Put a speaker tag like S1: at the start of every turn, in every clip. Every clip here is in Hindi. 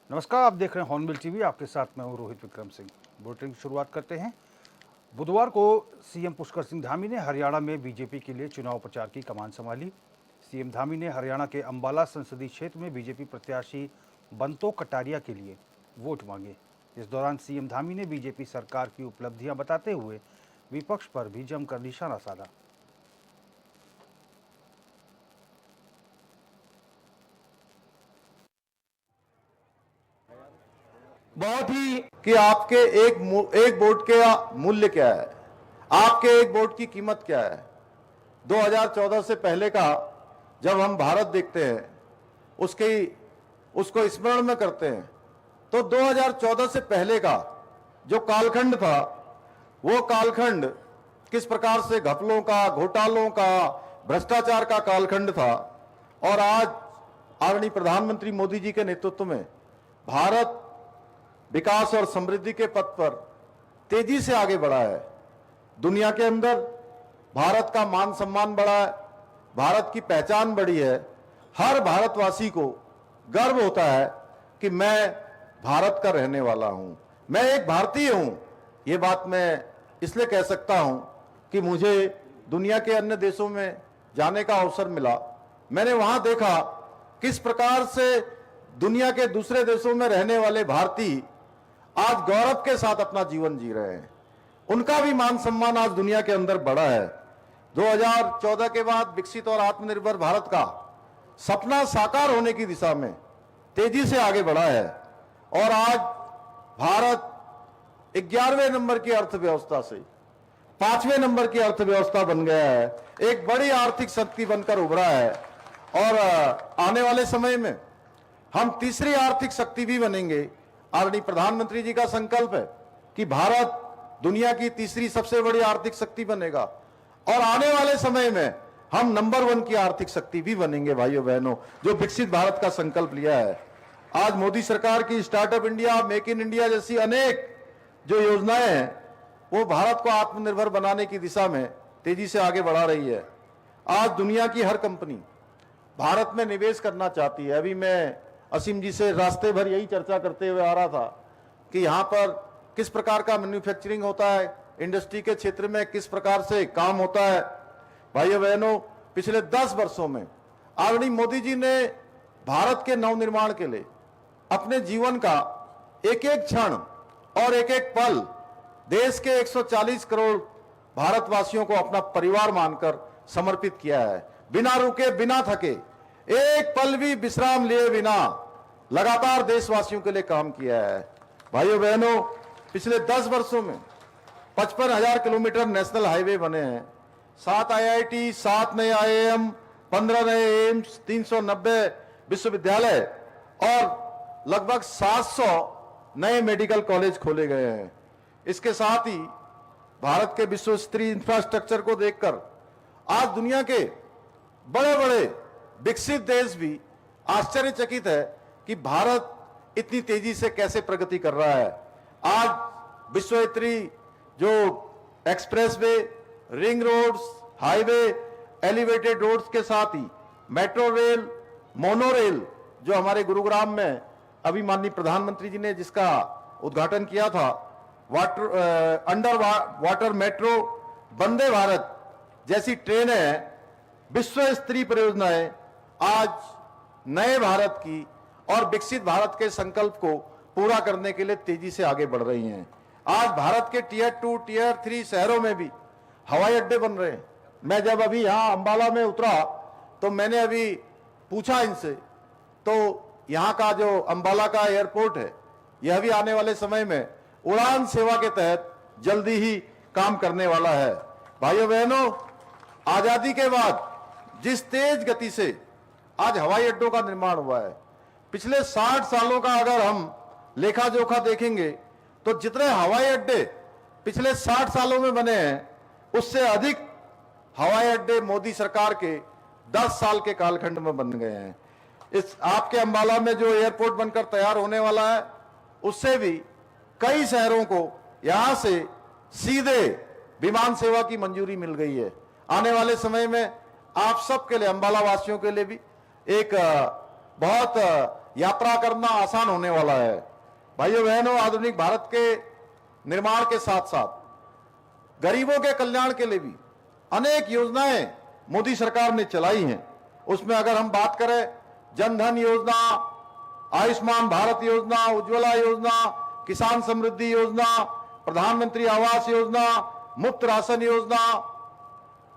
S1: नमस्कार, आप देख रहे हैं हॉर्नबिल टीवी। आपके साथ मैं हूं रोहित विक्रम सिंह। बुलेटिन की शुरुआत करते हैं। बुधवार को सीएम पुष्कर सिंह धामी ने हरियाणा में बीजेपी के लिए चुनाव प्रचार की कमान संभाली। सीएम धामी ने हरियाणा के अंबाला संसदीय क्षेत्र में बीजेपी प्रत्याशी बंतो कटारिया के लिए वोट मांगे। इस दौरान सीएम धामी ने बीजेपी सरकार की उपलब्धियां बताते हुए विपक्ष पर भी जमकर निशाना साधा।
S2: बहुत ही कि आपके एक वोट के मूल्य क्या है, आपके एक वोट की कीमत क्या है। 2014 से पहले का जब हम भारत देखते हैं, उसको स्मरण में करते हैं, तो 2014 से पहले का जो कालखंड था, वो कालखंड किस प्रकार से घपलों का, घोटालों का, भ्रष्टाचार का कालखंड था। और आज आदरणीय प्रधानमंत्री मोदी जी के नेतृत्व में भारत विकास और समृद्धि के पथ पर तेजी से आगे बढ़ा है। दुनिया के अंदर भारत का मान सम्मान बढ़ा है, भारत की पहचान बढ़ी है। हर भारतवासी को गर्व होता है कि मैं भारत का रहने वाला हूं, मैं एक भारतीय हूं। ये बात मैं इसलिए कह सकता हूं कि मुझे दुनिया के अन्य देशों में जाने का अवसर मिला। मैंने वहां देखा किस प्रकार से दुनिया के दूसरे देशों में रहने वाले भारतीय आज गौरव के साथ अपना जीवन जी रहे हैं। उनका भी मान सम्मान आज दुनिया के अंदर बढ़ा है। 2014 के बाद विकसित और आत्मनिर्भर भारत का सपना साकार होने की दिशा में तेजी से आगे बढ़ा है। और आज भारत 11वें नंबर की अर्थव्यवस्था से 5वें नंबर की अर्थव्यवस्था बन गया है, एक बड़ी आर्थिक शक्ति बनकर उभरा है। और आने वाले समय में हम तीसरी आर्थिक शक्ति भी बनेंगे। आदरणीय प्रधानमंत्री जी का संकल्प है कि भारत दुनिया की तीसरी सबसे बड़ी आर्थिक शक्ति बनेगा और आने वाले समय में हम नंबर 1 की आर्थिक शक्ति भी बनेंगे। भाइयों बहनों, जो विकसित भारत का संकल्प लिया है, आज मोदी सरकार की startup India, make in India जैसी अनेक जो योजनाएं हैं, वो भारत को आत्मनिर्भर बनाने की दिशा में तेजी से आगे बढ़ा रही है। आज दुनिया की हर कंपनी भारत में निवेश करना चाहती है। अभी मैं असीम जी से रास्ते भर यही चर्चा करते हुए आ रहा था कि यहाँ पर किस प्रकार का मैन्युफैक्चरिंग होता है, इंडस्ट्री के क्षेत्र में किस प्रकार से काम होता है। भाइयों बहनों, पिछले 10 वर्षों में आदरणीय मोदी जी ने भारत के नवनिर्माण के लिए अपने जीवन का एक एक क्षण और एक एक पल देश के 140 करोड़ भारतवासियों को अपना परिवार मानकर समर्पित किया है। बिना रुके, बिना थके, एक पल भी विश्राम लिए बिना लगातार देशवासियों के लिए काम किया है। भाइयों बहनों, पिछले 10 वर्षों में 55,000 किलोमीटर नेशनल हाईवे बने हैं, 7 IIT, 7 नए IIM, 15 नए एम्स, 390 विश्वविद्यालय और लगभग 700 नए मेडिकल कॉलेज खोले गए हैं। इसके साथ ही भारत के विश्व स्तरीय इंफ्रास्ट्रक्चर को देखकर आज दुनिया के बड़े बड़े विकसित देश भी आश्चर्यचकित है कि भारत इतनी तेजी से कैसे प्रगति कर रहा है। आज विश्व स्तरीय जो expressway, ring roads, highway, elevated roads के साथ ही मेट्रो रेल, मोनो रेल, जो हमारे गुरुग्राम में अभी माननीय प्रधानमंत्री जी ने जिसका उद्घाटन किया था, under water metro, Vande Bharat जैसी ट्रेनें, विश्व स्तरीय परियोजनाएं आज नए भारत की और विकसित भारत के संकल्प को पूरा करने के लिए तेजी से आगे बढ़ रही हैं। आज भारत के टियर 2, टियर 3 शहरों में भी हवाई अड्डे बन रहे हैं। मैं जब अभी यहाँ अंबाला में उतरा तो मैंने अभी पूछा इनसे, तो यहाँ का जो अंबाला का एयरपोर्ट है, यह भी आने वाले समय में उड़ान सेवा के तहत जल्दी ही काम करने वाला है। भाइयों बहनों, आजादी के बाद जिस तेज गति से आज हवाई अड्डों का निर्माण हुआ है, पिछले 60 सालों का अगर हम लेखा जोखा देखेंगे तो जितने हवाई अड्डे पिछले 60 सालों में बने हैं, उससे अधिक हवाई अड्डे मोदी सरकार के 10 साल के कालखंड में बन गए हैं। इस आपके अंबाला में जो एयरपोर्ट बनकर तैयार होने वाला है, उससे भी कई शहरों को यहां से सीधे विमान सेवा की मंजूरी मिल गई है। आने वाले समय में आप सबके लिए, अंबाला वासियों के लिए भी एक बहुत यात्रा करना आसान होने वाला है। भाइयों बहनों, आधुनिक भारत के निर्माण के साथ साथ गरीबों के कल्याण के लिए भी अनेक योजनाएं मोदी सरकार ने चलाई हैं। उसमें अगर हम बात करें, जनधन योजना, आयुष्मान भारत योजना, उज्ज्वला योजना, किसान समृद्धि योजना, प्रधानमंत्री आवास योजना, मुफ्त राशन योजना,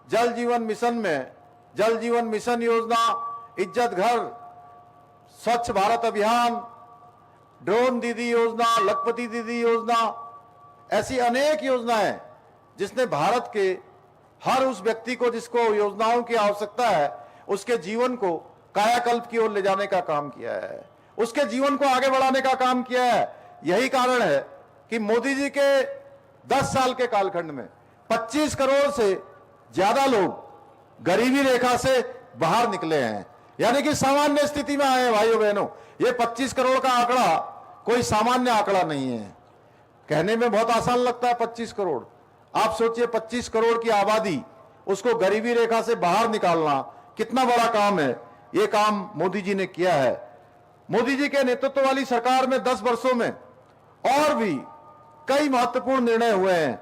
S2: जल जीवन मिशन में जल जीवन मिशन योजना, इज्जत घर, स्वच्छ भारत अभियान, ड्रोन दीदी योजना, लखपति दीदी योजना, ऐसी अनेक योजनाएं जिसने भारत के हर उस व्यक्ति को जिसको योजनाओं की आवश्यकता है उसके जीवन को कायाकल्प की ओर ले जाने का काम किया है, उसके जीवन को आगे बढ़ाने का काम किया है। यही कारण है कि मोदी जी के 10 साल के कालखंड में 25 करोड़ से ज्यादा लोग गरीबी रेखा से बाहर निकले हैं, यानी कि सामान्य स्थिति में आए हैं। भाइयों बहनों, ये 25 करोड़ का आंकड़ा कोई सामान्य आंकड़ा नहीं है। कहने में बहुत आसान लगता है 25 करोड़। आप सोचिए 25 करोड़ की आबादी, उसको गरीबी रेखा से बाहर निकालना कितना बड़ा काम है। ये काम मोदी जी ने किया है। मोदी जी के नेतृत्व वाली सरकार में 10 वर्षों में और भी कई महत्वपूर्ण निर्णय हुए हैं।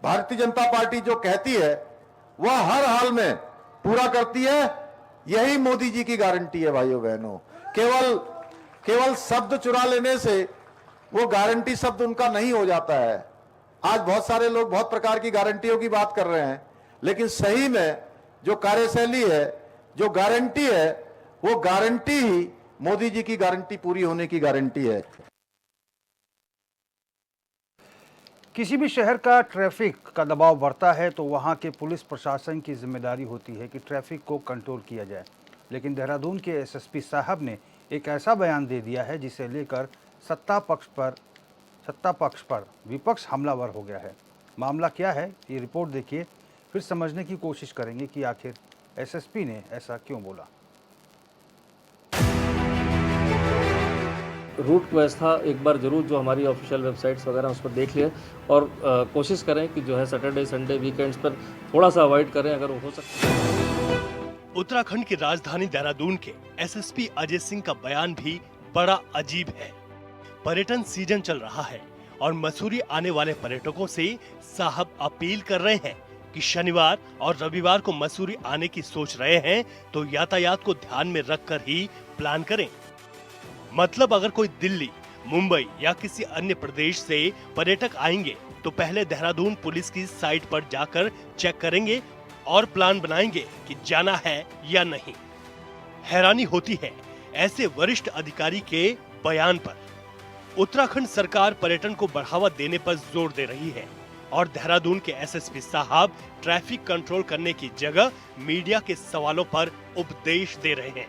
S2: भारतीय जनता पार्टी जो कहती है वह हर हाल में पूरा करती है, यही मोदी जी की गारंटी है। भाइयों बहनों, केवल शब्द चुरा लेने से वो गारंटी शब्द उनका नहीं हो जाता है। आज बहुत सारे लोग बहुत प्रकार की गारंटियों की बात कर रहे हैं, लेकिन सही में जो कार्यशैली है, जो गारंटी है, वो गारंटी ही मोदी जी की गारंटी पूरी होने की गारंटी है।
S1: किसी भी शहर का ट्रैफिक का दबाव बढ़ता है तो वहां के पुलिस प्रशासन की जिम्मेदारी होती है कि ट्रैफिक को कंट्रोल किया जाए। लेकिन देहरादून के एसएसपी साहब ने एक ऐसा बयान दे दिया है जिसे लेकर सत्ता पक्ष पर विपक्ष हमलावर हो गया है। मामला क्या है, ये रिपोर्ट देखिए, फिर समझने की कोशिश करेंगे कि आखिर एसएसपी ने ऐसा क्यों बोला।
S3: रूट व्यवस्था एक बार जरूर जो हमारी ऑफिशियल वेबसाइट्स वगैरह उस पर देख लें और कोशिश करें कि जो है सैटरडे संडे वीकेंड्स पर थोड़ा सा अवॉइड करें अगर हो सकता है।
S4: उत्तराखंड की राजधानी देहरादून के एसएसपी अजय सिंह का बयान भी बड़ा अजीब है। पर्यटन सीजन चल रहा है और मसूरी आने वाले पर्यटकों से साहब अपील कर रहे हैं कि शनिवार और रविवार को मसूरी आने की सोच रहे हैं तो यातायात को ध्यान में रखकर ही प्लान करें। मतलब अगर कोई दिल्ली, मुंबई या किसी अन्य प्रदेश से पर्यटक आएंगे तो पहले देहरादून पुलिस की साइट पर जाकर चेक करेंगे और प्लान बनाएंगे कि जाना है या नहीं। हैरानी होती है ऐसे वरिष्ठ अधिकारी के बयान पर। उत्तराखंड सरकार पर्यटन को बढ़ावा देने पर जोर दे रही है और देहरादून के एसएसपी साहब ट्रैफिक कंट्रोल करने की जगह मीडिया के सवालों पर उपदेश दे रहे हैं।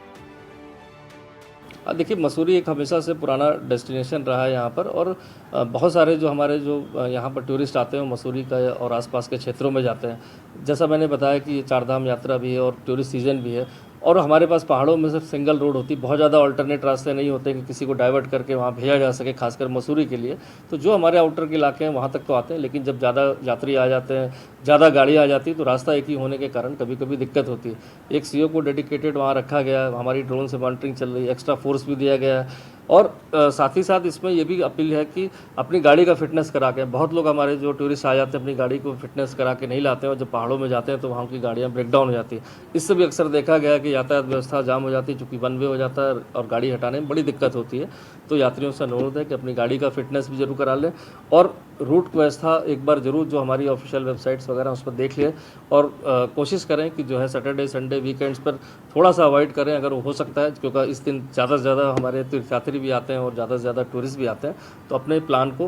S3: देखिए, मसूरी एक हमेशा से पुराना डेस्टिनेशन रहा है यहाँ पर और बहुत सारे जो हमारे जो यहाँ पर टूरिस्ट आते हैं वो मसूरी का और आसपास के क्षेत्रों में जाते हैं। जैसा मैंने बताया कि ये चारधाम यात्रा भी है और टूरिस्ट सीजन भी है और हमारे पास पहाड़ों में सिर्फ सिंगल रोड होती है, बहुत ज़्यादा अल्टरनेट रास्ते नहीं होते कि किसी को डाइवर्ट करके वहाँ भेजा जा सके, खासकर मसूरी के लिए। तो जो हमारे आउटर के इलाके हैं वहाँ तक तो आते हैं, लेकिन जब ज़्यादा यात्री आ जाते हैं, ज़्यादा गाड़ी आ जाती है तो रास्ता एक ही होने के कारण कभी कभी दिक्कत होती है। एक सीओ को डेडिकेटेड वहाँ रखा गया, हमारी ड्रोन से मॉनिटरिंग चल रही है, एक्स्ट्रा फोर्स भी दिया गया है और साथ ही साथ इसमें यह भी अपील है कि अपनी गाड़ी का फिटनेस करा के, बहुत लोग हमारे जो टूरिस्ट आ जाते हैं अपनी गाड़ी को फिटनेस करा के नहीं लाते हैं और जब पहाड़ों में जाते हैं तो वहाँ की गाड़ियाँ ब्रेक डाउन हो जाती है। इससे भी अक्सर देखा गया कि यातायात व्यवस्था जाम हो जाती है, चूँकि वन वे हो जाता है और गाड़ी हटाने में बड़ी दिक्कत होती है। तो यात्रियों से अनुरोध है कि अपनी गाड़ी का फिटनेस भी जरूर करा लें और रूट व्यवस्था एक बार जरूर जो हमारी ऑफिशियल वेबसाइट्स वगैरह उस पर देख लें और कोशिश करें कि जो है सैटरडे संडे वीकेंड्स पर थोड़ा सा अवॉइड करें अगर हो सकता है, क्योंकि इस दिन ज़्यादा से ज़्यादा हमारे तीर्थयात्री भी आते हैं और ज़्यादा से ज़्यादा टूरिस्ट भी आते हैं। तो अपने प्लान को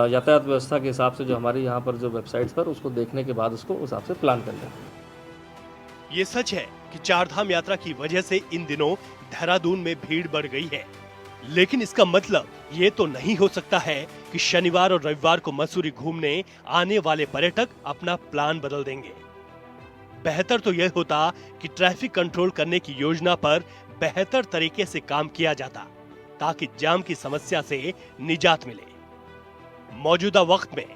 S3: यातायात व्यवस्था के हिसाब से जो हमारी यहाँ पर जो वेबसाइट्स पर उसको देखने के बाद उसको उस हिसाब से प्लान कर लें।
S4: ये सच है कि चारधाम यात्रा की वजह से इन दिनों देहरादून में भीड़ बढ़ गई है, लेकिन इसका मतलब ये तो नहीं हो सकता है कि शनिवार और रविवार को मसूरी घूमने आने वाले पर्यटक अपना प्लान बदल देंगे। बेहतर तो यह होता कि ट्रैफिक कंट्रोल करने की योजना पर बेहतर तरीके से काम किया जाता ताकि जाम की समस्या से निजात मिले। मौजूदा वक्त में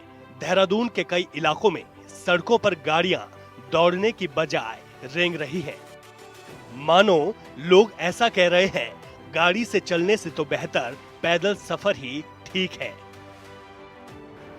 S4: देहरादून के कई इलाकों में सड़कों पर गाड़ियां दौड़ने की बजाय रेंग रही हैं। मानो लोग ऐसा कह रहे हैं गाड़ी से चलने से तो बेहतर पैदल सफर ही ठीक है।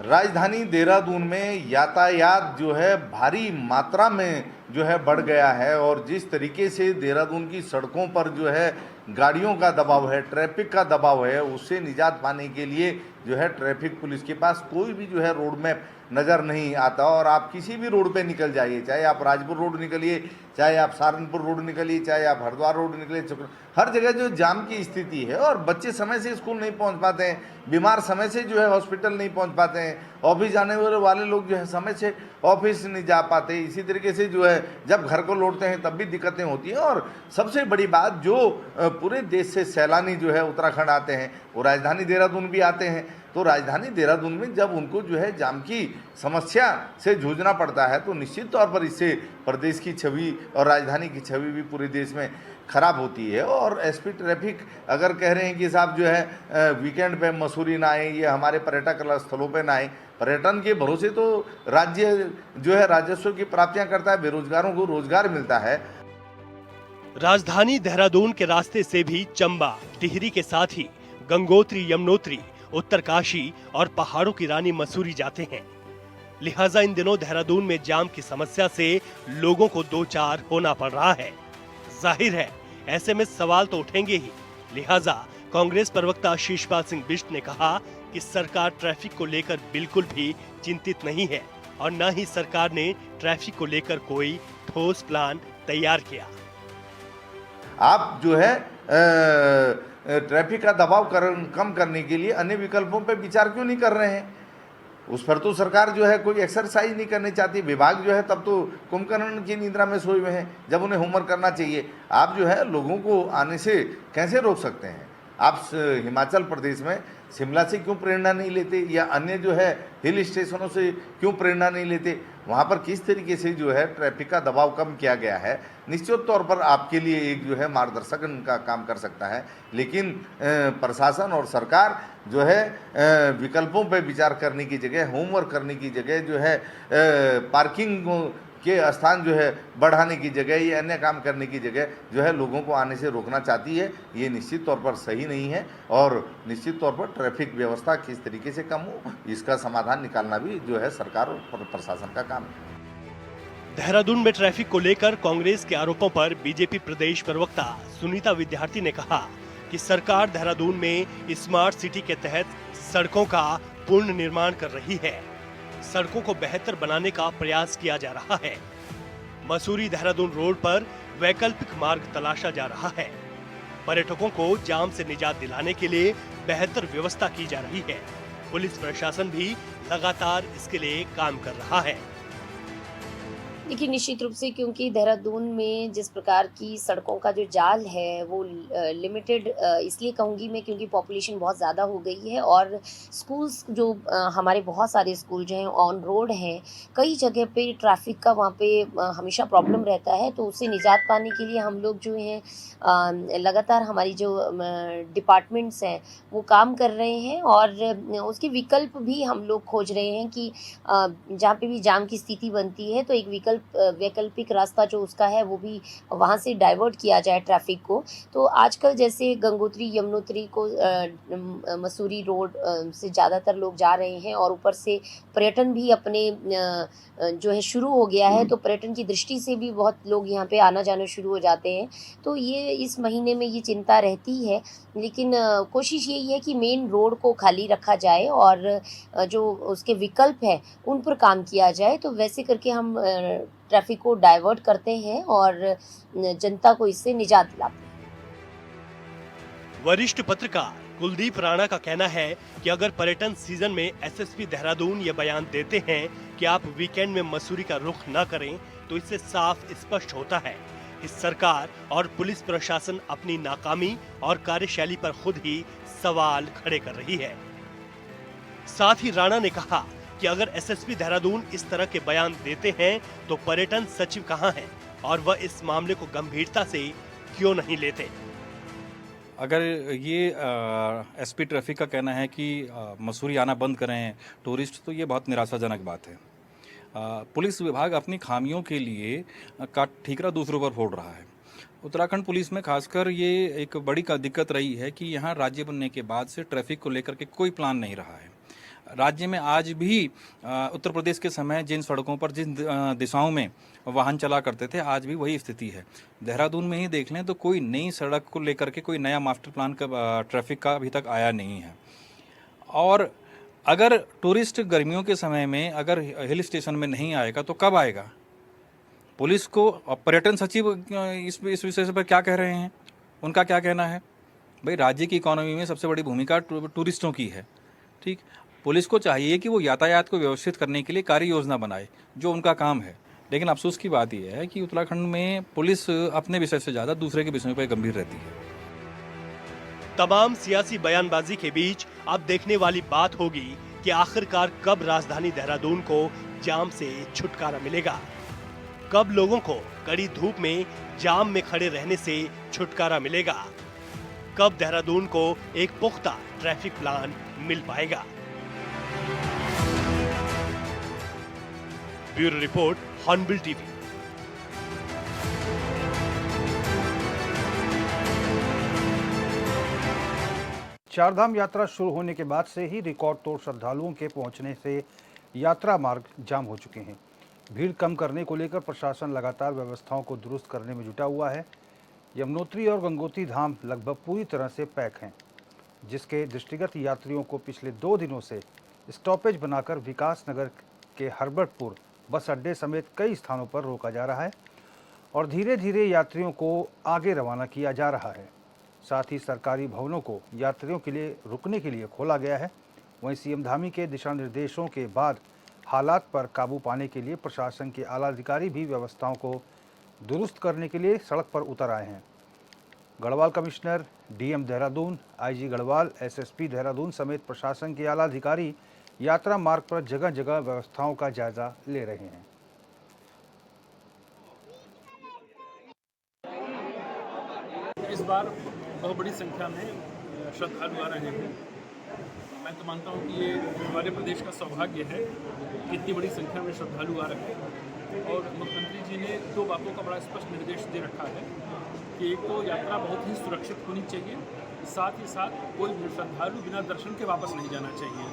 S5: राजधानी देहरादून में यातायात जो है भारी मात्रा में जो है बढ़ गया है और जिस तरीके से देहरादून की सड़कों पर जो है गाड़ियों का दबाव है, ट्रैफिक का दबाव है, उससे निजात पाने के लिए जो है ट्रैफिक पुलिस के पास कोई भी जो है रोड मैप नज़र नहीं आता। और आप किसी भी रोड पे निकल जाइए, चाहे आप राजपुर रोड निकलिए, चाहे आप सहारनपुर रोड निकलिए, चाहे आप हरिद्वार रोड निकलिए, हर जगह जो जाम की स्थिति है और बच्चे समय से स्कूल नहीं पहुंच पाते हैं, बीमार समय से जो है हॉस्पिटल नहीं पहुंच पाते हैं, ऑफिस जाने वाले लोग जो है समय से ऑफिस नहीं जा पाते। इसी तरीके से जो है जब घर को लौटते हैं तब भी दिक्कतें होती हैं। और सबसे बड़ी बात, जो पूरे देश से सैलानी जो है उत्तराखंड आते हैं वो राजधानी देहरादून भी आते हैं, तो राजधानी देहरादून में जब उनको जो है जाम की समस्या से जूझना पड़ता है तो निश्चित तौर पर इससे प्रदेश की छवि और राजधानी की छवि भी पूरे देश में खराब होती है। और एसपी ट्रैफिक अगर कह रहे हैं कि साहब जो है वीकेंड पे मसूरी ना आए, ये हमारे पर्यटक स्थलों पे ना आए, पर्यटन के भरोसे तो राज्य जो है राजस्व की प्राप्तियां करता है, बेरोजगारों को रोजगार मिलता है।
S4: राजधानी देहरादून के रास्ते से भी चंबा, टिहरी के साथ ही गंगोत्री, यमुनोत्री, उत्तरकाशी और पहाड़ों की रानी मसूरी जाते हैं। लिहाजा इन दिनों देहरादून में जाम की समस्या से लोगों को दो चार होना पड़ रहा है। जाहिर है ऐसे में सवाल तो उठेंगे ही। लिहाजा कांग्रेस प्रवक्ता शीशपाल सिंह बिष्ट ने कहा कि सरकार ट्रैफिक को लेकर बिल्कुल भी चिंतित नहीं है और न ही सरकार ने ट्रैफिक को लेकर कोई ठोस प्लान तैयार किया।
S5: आप जो है ट्रैफिक का दबाव कम करने के लिए अन्य विकल्पों पर विचार क्यों नहीं कर रहे हैं? उस पर तो सरकार जो है कोई एक्सरसाइज नहीं करनी चाहती। विभाग जो है तब तो कुंभकर्ण की निद्रा में सोए हुए हैं जब उन्हें होमवर्क करना चाहिए। आप जो है लोगों को आने से कैसे रोक सकते हैं? आप हिमाचल प्रदेश में शिमला से क्यों प्रेरणा नहीं लेते, या अन्य जो है हिल स्टेशनों से क्यों प्रेरणा नहीं लेते? वहाँ पर किस तरीके से जो है ट्रैफिक का दबाव कम किया गया है, निश्चित तौर पर आपके लिए एक जो है मार्गदर्शक का काम कर सकता है। लेकिन प्रशासन और सरकार जो है विकल्पों पर विचार करने की जगह, होमवर्क करने की जगह जो है पार्किंग के स्थान जो है बढ़ाने की जगह, ये अन्य काम करने की जगह जो है लोगों को आने से रोकना चाहती है। ये निश्चित तौर पर सही नहीं है और निश्चित तौर पर ट्रैफिक व्यवस्था किस तरीके से कम हो, इसका समाधान निकालना भी जो है सरकार और प्रशासन का काम है।
S4: देहरादून में ट्रैफिक को लेकर कांग्रेस के आरोपों पर बीजेपी प्रदेश प्रवक्ता सुनीता विद्यार्थी ने कहा कि सरकार देहरादून में स्मार्ट सिटी के तहत सड़कों का पूर्ण निर्माण कर रही है। सड़कों को बेहतर बनाने का प्रयास किया जा रहा है। मसूरी देहरादून रोड पर वैकल्पिक मार्ग तलाशा जा रहा है। पर्यटकों को जाम से निजात दिलाने के लिए बेहतर व्यवस्था की जा रही है। पुलिस प्रशासन भी लगातार इसके लिए काम कर रहा है।
S6: देखिए, निश्चित रूप से क्योंकि देहरादून में जिस प्रकार की सड़कों का जो जाल है वो लिमिटेड इसलिए कहूँगी मैं क्योंकि पॉपुलेशन बहुत ज़्यादा हो गई है और स्कूल्स जो हमारे बहुत सारे स्कूल जो हैं ऑन रोड हैं, कई जगह पे ट्रैफिक का वहाँ पे हमेशा प्रॉब्लम रहता है। तो उससे निजात पाने के लिए हम लोग जो हैं लगातार हमारी जो डिपार्टमेंट्स हैं वो काम कर रहे हैं और उसके विकल्प भी हम लोग खोज रहे हैं कि जहाँ पे भी जाम की स्थिति बनती है तो एक वैकल्पिक रास्ता जो उसका है वो भी वहाँ से डाइवर्ट किया जाए ट्रैफिक को। तो आजकल जैसे गंगोत्री, यमुनोत्री को मसूरी रोड से ज़्यादातर लोग जा रहे हैं और ऊपर से पर्यटन भी अपने जो है शुरू हो गया है, तो पर्यटन की दृष्टि से भी बहुत लोग यहाँ पे आना जाना शुरू हो जाते हैं। तो ये इस महीने में ये चिंता रहती है, लेकिन कोशिश यही है कि मेन रोड को खाली रखा जाए और जो उसके विकल्प हैं उन पर काम किया जाए। तो वैसे करके हम ट्रैफिक को डाइवर्ट करते हैं और जनता को इससे निजात दिलाते हैं।
S4: वरिष्ठ पत्रकार कुलदीप राणा का कहना है कि अगर पर्यटन सीजन में एसएसपी देहरादून ये बयान देते हैं कि आप वीकेंड में मसूरी का रुख न करें, तो इससे साफ स्पष्ट होता है कि सरकार और पुलिस प्रशासन अपनी नाकामी और कार्यशैली पर खुद ही सवाल खड़े कर रही है। साथ ही राणा ने कहा कि अगर एसएसपी देहरादून इस तरह के बयान देते हैं तो पर्यटन सचिव कहां हैं और वह इस मामले को गंभीरता से क्यों नहीं लेते।
S7: अगर ये एसपी ट्रैफिक का कहना है कि मसूरी आना बंद करें टूरिस्ट, तो ये बहुत निराशाजनक बात है। पुलिस विभाग अपनी खामियों के लिए का ठीकरा दूसरों पर फोड़ रहा है। उत्तराखंड पुलिस में खासकर ये एक बड़ी दिक्कत रही है कि यहाँ राज्य बनने के बाद से ट्रैफिक को लेकर के कोई प्लान नहीं रहा है। राज्य में आज भी उत्तर प्रदेश के समय जिन सड़कों पर जिन दिशाओं में वाहन चला करते थे, आज भी वही स्थिति है। देहरादून में ही देख लें तो कोई नई सड़क को लेकर के कोई नया मास्टर प्लान का ट्रैफिक का अभी तक आया नहीं है। और अगर टूरिस्ट गर्मियों के समय में अगर हिल स्टेशन में नहीं आएगा तो कब आएगा? पुलिस को पर्यटन सचिव इस विषय पर क्या कह रहे हैं, उनका क्या कहना है? भाई राज्य की इकोनॉमी में सबसे बड़ी भूमिका टूरिस्टों की है, ठीक। पुलिस को चाहिए कि वो यातायात को व्यवस्थित करने के लिए कार्य योजना बनाए, जो उनका काम है। लेकिन अफसोस की बात यह है कि उत्तराखंड में पुलिस अपने विषय से ज़्यादा दूसरे के विषयों पर गंभीर रहती है।
S4: तमाम सियासी बयानबाजी के बीच अब देखने वाली बात होगी कि आखिरकार कब राजधानी देहरादून को जाम से छुटकारा मिलेगा, कब लोगों को कड़ी धूप में जाम में खड़े रहने से छुटकारा मिलेगा, कब देहरादून को एक पुख्ता ट्रैफिक प्लान मिल पाएगा। Bureau report, hornbill TV.
S1: Chardham यात्रा शुरू होने के बाद से ही रिकॉर्ड तोड़ श्रद्धालुओं के पहुंचने से यात्रा मार्ग जाम हो चुके हैं। भीड़ कम करने को लेकर प्रशासन लगातार व्यवस्थाओं को दुरुस्त करने में जुटा हुआ है। यमुनोत्री और गंगोत्री धाम लगभग पूरी तरह से पैक हैं, जिसके दृष्टिगत यात्रियों को पिछले 2 दिनों से स्टॉपेज बनाकर विकास नगर के हरबटपुर बस अड्डे समेत कई स्थानों पर रोका जा रहा है और धीरे धीरे यात्रियों को आगे रवाना किया जा रहा है। साथ ही सरकारी भवनों को यात्रियों के लिए रुकने के लिए खोला गया है। वहीं सीएम धामी के दिशा निर्देशों के बाद हालात पर काबू पाने के लिए प्रशासन के आला अधिकारी भी व्यवस्थाओं को दुरुस्त करने के लिए सड़क पर उतर आए हैं। Garhwal commissioner, DM Dehradun, IG Garhwal, SSP Dehradun समेत प्रशासन के आला अधिकारी यात्रा मार्ग पर जगह जगह व्यवस्थाओं का जायजा ले रहे हैं।
S8: इस बार बहुत बड़ी संख्या में श्रद्धालु आ रहे हैं। मैं तो मानता हूँ कि ये हमारे प्रदेश का सौभाग्य है कि इतनी बड़ी संख्या में श्रद्धालु आ रहे हैं। और मुख्यमंत्री जी ने 2 बातों का बड़ा स्पष्ट निर्देश दे रखा है कि एक तो यात्रा बहुत ही सुरक्षित होनी चाहिए, साथ ही साथ कोई भी श्रद्धालु बिना दर्शन के वापस नहीं जाना चाहिए।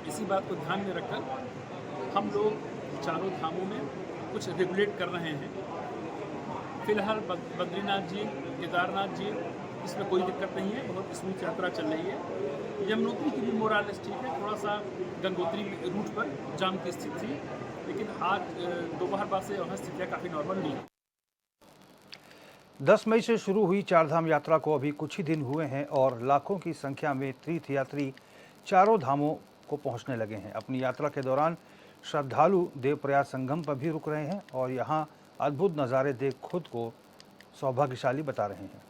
S8: इसी बात को ध्यान में रखकर हम लोग चारों धामों में कुछ रेगुलेट कर रहे हैं। फिलहाल बद्रीनाथ जी, केदारनाथ जी, इसमें कोई दिक्कत नहीं है, बहुत स्मूथ यात्रा चल रही है। यमुनोत्री की भी मोरालेस ठीक है, थोड़ा सा गंगोत्री रूट पर जाम की स्थिति थी, लेकिन आज दोपहर बाद से वहाँ स्थितियाँ काफ़ी नॉर्मल नहीं है।
S1: 10 मई से शुरू हुई चारधाम यात्रा को अभी कुछ ही दिन हुए हैं और लाखों की संख्या में तीर्थयात्री चारों धामों को पहुंचने लगे हैं। अपनी यात्रा के दौरान श्रद्धालु देवप्रयाग संगम पर भी रुक रहे हैं और यहां अद्भुत नज़ारे देख खुद को सौभाग्यशाली बता रहे हैं।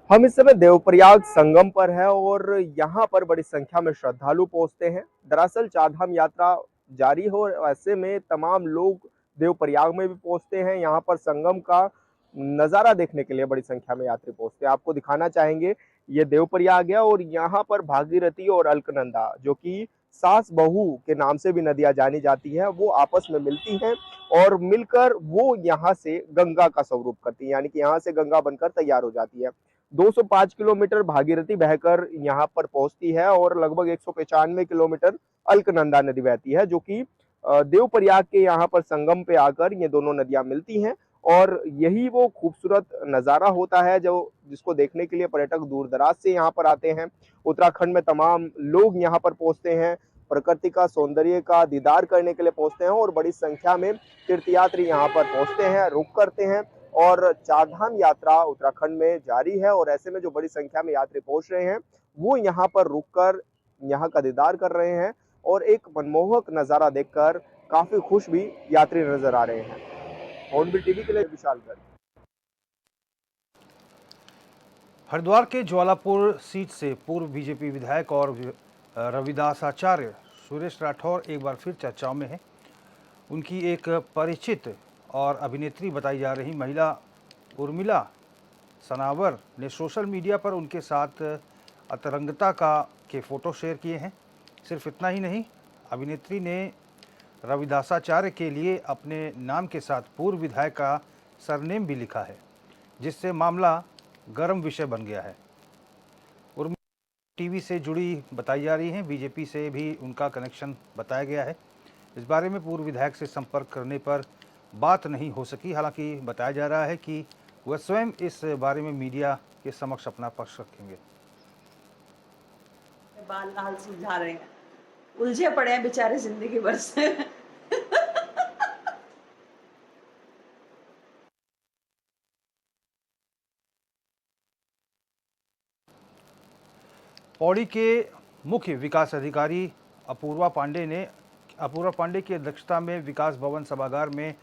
S9: हम इस समय देवप्रयाग संगम पर है और यहाँ पर बड़ी संख्या में श्रद्धालु पहुंचते हैं। दरअसल चारधाम यात्रा जारी हो, ऐसे में तमाम लोग देवप्रयाग में भी पहुंचते हैं। यहाँ पर संगम का नज़ारा देखने के लिए बड़ी संख्या में यात्री पहुंचते हैं। आपको दिखाना चाहेंगे, ये देवप्रयाग है और यहाँ पर भागीरथी और अलकनंदा, जो कि सास बहू के नाम से भी नदियां जानी जाती है, वो आपस में मिलती हैं और मिलकर वो यहाँ से गंगा का स्वरूप करती है, यानी कि यहाँ से गंगा बनकर तैयार हो जाती है। 205 किलोमीटर भागीरथी बहकर यहाँ पर पहुंचती है और लगभग 195 किलोमीटर अलकनंदा नदी बहती है, जो कि देवप्रयाग के यहाँ पर संगम पे आकर ये दोनों नदियां मिलती हैं और यही वो खूबसूरत नज़ारा होता है जो जिसको देखने के लिए पर्यटक दूर दराज से यहाँ पर आते हैं। उत्तराखंड में तमाम लोग यहाँ पर पहुँचते हैं, प्रकृति का सौंदर्य का दीदार करने के लिए पहुँचते हैं और बड़ी संख्या में तीर्थयात्री यहाँ पर पहुँचते हैं, रुक करते हैं और चारधाम यात्रा उत्तराखंड में जारी है। और ऐसे में जो बड़ी संख्या में यात्री पहुँच रहे हैं वो यहाँ पर रुककर यहाँ का दीदार कर रहे हैं और एक मनमोहक नज़ारा देखकर काफी खुश भी यात्री नजर आ रहे हैं। हॉर्नबिल टीवी के लिए विशाल गर्ग।
S1: हरिद्वार के ज्वालापुर सीट से पूर्व बीजेपी विधायक और रविदास आचार्य सुरेश राठौर एक बार फिर चर्चाओं में हैं। उनकी एक परिचित और अभिनेत्री बताई जा रही महिला उर्मिला सनावर ने सोशल मीडिया पर उनके साथ अंतरंगता के फ़ोटो शेयर किए हैं। सिर्फ इतना ही नहीं, अभिनेत्री ने रविदासाचार्य के लिए अपने नाम के साथ पूर्व विधायक का सरनेम भी लिखा है, जिससे मामला गर्म विषय बन गया है। उर्मिला टीवी से जुड़ी बताई जा रही हैं, बीजेपी से भी उनका कनेक्शन बताया गया है। इस बारे में पूर्व विधायक से संपर्क करने पर बात नहीं हो सकी। हालांकि बताया जा रहा है कि वह स्वयं इस बारे में मीडिया के समक्ष अपना पक्ष रखेंगे।
S10: बाल हाल सुलझा रहे हैं, उलझे पड़े हैं बेचारे जिंदगी भर से।
S1: पौड़ी के मुख्य विकास अधिकारी अपूर्वा पांडे की अध्यक्षता में विकास भवन सभागार में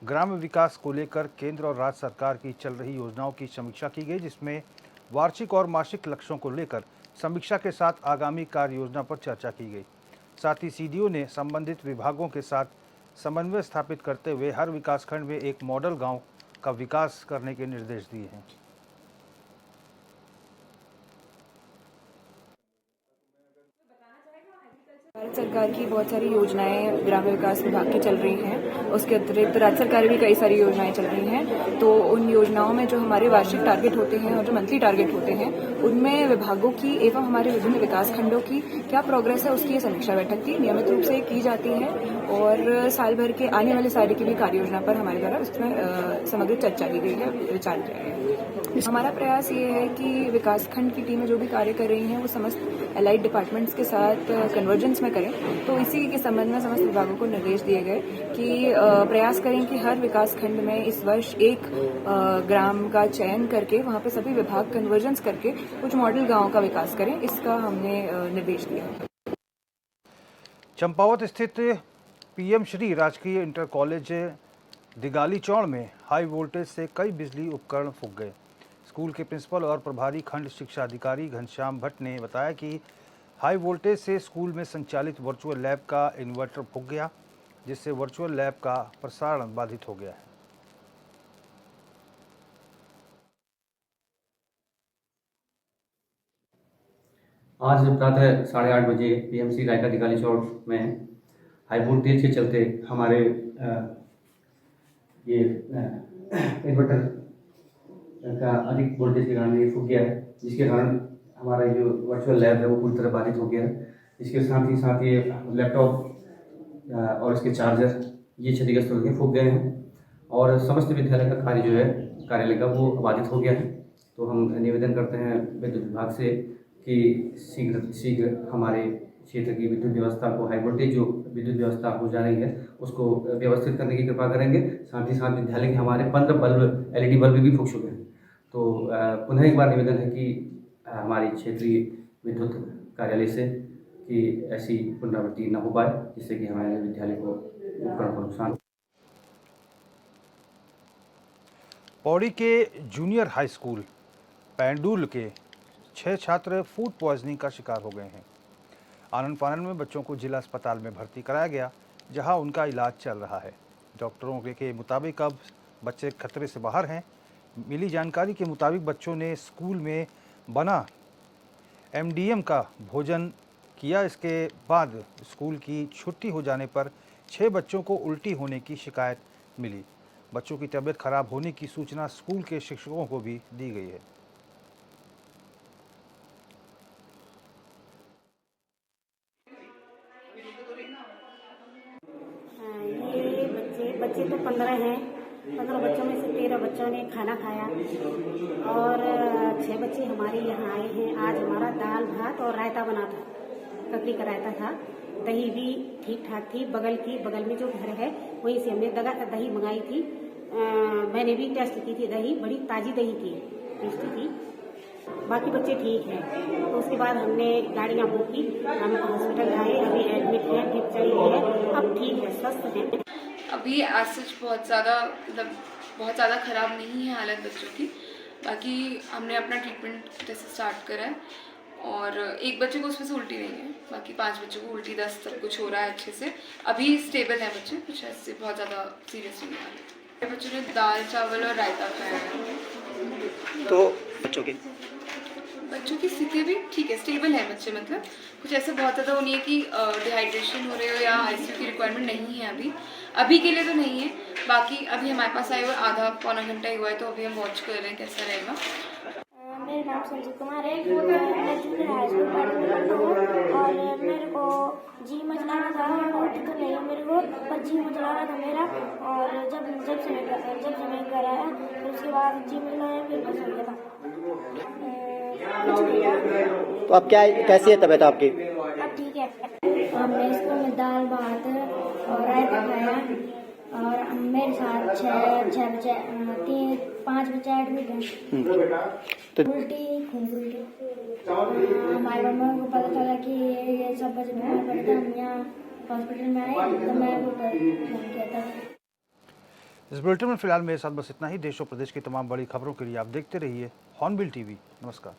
S1: ग्राम्य विकास को लेकर केंद्र और राज्य सरकार की चल रही योजनाओं की समीक्षा की गई, जिसमें वार्षिक और मासिक लक्ष्यों को लेकर समीक्षा के साथ आगामी कार्य योजना पर चर्चा की गई। साथ ही सीडीओ ने संबंधित विभागों के साथ समन्वय स्थापित करते हुए हर विकासखंड में एक मॉडल गांव का विकास करने के निर्देश दिए हैं।
S11: भारत सरकार की बहुत सारी योजनाएं ग्रामीण विकास विभाग की चल रही हैं। उसके अतिरिक्त राज्य सरकार की भी कई सारी योजनाएं चल रही हैं। तो उन योजनाओं में जो हमारे वार्षिक टारगेट होते हैं और जो मंथली टारगेट होते हैं, उनमें विभागों की एवं हमारे विभिन्न विकास खंडों की क्या प्रोग्रेस है, उसकी ये समीक्षा बैठक की नियमित रूप से की जाती है और साल भर के आने वाले साल की भी कार्य योजना पर हमारे द्वारा उसमें समग्र चर्चा की गई है, विचार किया गया है। हमारा प्रयास ये है कि विकासखंड की टीमें जो भी कार्य कर रही हैं वो समस्त एलाइड डिपार्टमेंट्स के साथ कन्वर्जेंस में करें। तो इसी के संबंध में समस्त विभागों को निर्देश दिए गए कि प्रयास करें कि हर विकासखंड में इस वर्ष एक ग्राम का चयन करके वहां पे सभी विभाग कन्वर्जेंस करके कुछ मॉडल गांव का विकास करें, इसका हमने निर्देश दिया है।
S1: चंपावत स्थित पीएम श्री राजकीय इंटर कॉलेज दिगाली चौड़ में हाई वोल्टेज से कई बिजली उपकरण फूंक गए। स्कूल के प्रिंसिपल और प्रभारी खंड शिक्षा अधिकारी घनश्याम भट्ट ने बताया कि हाई वोल्टेज से स्कूल में संचालित वर्चुअल लैब का इन्वर्टर फूंक गया, जिससे वर्चुअल लैब का प्रसारण बाधित हो गया है।
S12: आज प्रातः 8:30 बजे पीएमसी रायका दिगाली चौड़ में हाई वोल्टेज के चलते हमारे ये इन्वर्टर का अधिक वोल्टेज के कारण ये फूक गया है, जिसके कारण हमारा जो वर्चुअल लैब है वो पूरी तरह बाधित हो गया है। इसके साथ ये लैपटॉप और इसके चार्जर ये क्षतिग्रस्त होकर फूक गए हैं और समस्त विद्यालय का कार्य जो है कार्यालय का वो बाधित हो गया है। तो हम निवेदन करते हैं विद्युत विभाग से कि शीघ्र हमारे क्षेत्र की विद्युत व्यवस्था को, हाई वोल्टेज जो विद्युत व्यवस्था हो जा रही है उसको व्यवस्थित करने की कृपा करेंगे। साथ ही साथ विद्यालय के हमारे 15 बल्ब LED बल्ब भी फूक चुके हैं। तो पुनः एक बार निवेदन है कि हमारी क्षेत्रीय विद्युत कार्यालय से कि ऐसी पुनरावृत्ति न हो पाए, जिससे कि हमारे विद्यालय को उपकरण को नुकसान।
S1: पौड़ी के जूनियर हाई स्कूल पैंडुल के 6 छात्र फूड पॉइजनिंग का शिकार हो गए हैं। आनन फानन में बच्चों को जिला अस्पताल में भर्ती कराया गया, जहां उनका इलाज चल रहा है। डॉक्टरों के मुताबिक अब बच्चे खतरे से बाहर हैं। मिली जानकारी के मुताबिक बच्चों ने स्कूल में बना MDM का भोजन किया। इसके बाद स्कूल की छुट्टी हो जाने पर 6 बच्चों को उल्टी होने की शिकायत मिली। बच्चों की तबीयत खराब होने की सूचना स्कूल के शिक्षकों को भी दी गई है।
S13: बच्चे तो 15 हैं। 15 बच्चों में से 13 बच्चों ने खाना खाया और 6 बच्चे हमारे यहाँ आए हैं। आज हमारा दाल भात और रायता बना था, ककड़ी का रायता था। दही भी ठीक ठाक थी। बगल में जो घर है वहीं से हमने दही मंगाई थी। मैंने भी टेस्ट की थी। दही बड़ी ताज़ी दही थी, टेस्टी थी। बाकी बच्चे ठीक हैं। तो उसके बाद हमने गाड़ियाँ बुक की, हम हॉस्पिटल आए, अभी एडमिट है, ड्रिप चल रही है, अब ठीक है, स्वस्थ हैं।
S14: अभी एज बहुत ज़्यादा ख़राब नहीं है हालत बच्चों की। बाकी हमने अपना ट्रीटमेंट जैसे स्टार्ट करा है और एक बच्चे को उसमें से उल्टी नहीं है, बाकी 5 बच्चों को उल्टी, दस्त सब कुछ हो रहा है अच्छे से। अभी स्टेबल है बच्चे, कुछ ऐसे बहुत ज़्यादा सीरियस नहीं है। बच्चों ने दाल चावल और रायता खाया है।
S15: तो बच्चों
S14: बच्चों की स्थिति भी ठीक है, स्टेबल है बच्चे, मतलब कुछ ऐसा बहुत ज़्यादा वो नहीं है कि डिहाइड्रेशन हो रहे हो या आईसीयू की रिक्वायरमेंट नहीं है अभी के लिए तो नहीं है। बाकी अभी हमारे पास आए हुए आधा पौना घंटा ही हुआ है, तो अभी हम वॉच कर रहे हैं कैसा रहेगा।
S13: मेरा नाम संजीव कुमार है, मैं जूनियर हाई स्कूल पढ़ता हूँ और मेरे को जी मचलाना था, उल्टी तो नहीं है मेरे को, पर जी मचलाना था मेरा। और जब से मैं घर आया फिर उसके बाद जी मचलाया फिर बस हो गया था।
S15: तो अब कैसी है तबीयत आपकी?
S13: अब ठीक है। हमने स्कूल में दाल भात और रायता खाया और मेरे साथ 5 बच्चे एडमिट हैं।
S15: तो
S13: उल्टी खून उल्टी, हमारे मम्मा को पता चला कि ये सब बच्चे बीमार पड़ते, हम यहाँ हॉस्पिटल में आए तो मैं वो फोन किया था।
S1: इस बुलेटिन में फिलहाल मेरे साथ बस इतना ही। देश और प्रदेश की तमाम बड़ी खबरों के लिए आप देखते रहिए हॉर्नबिल टीवी। नमस्कार।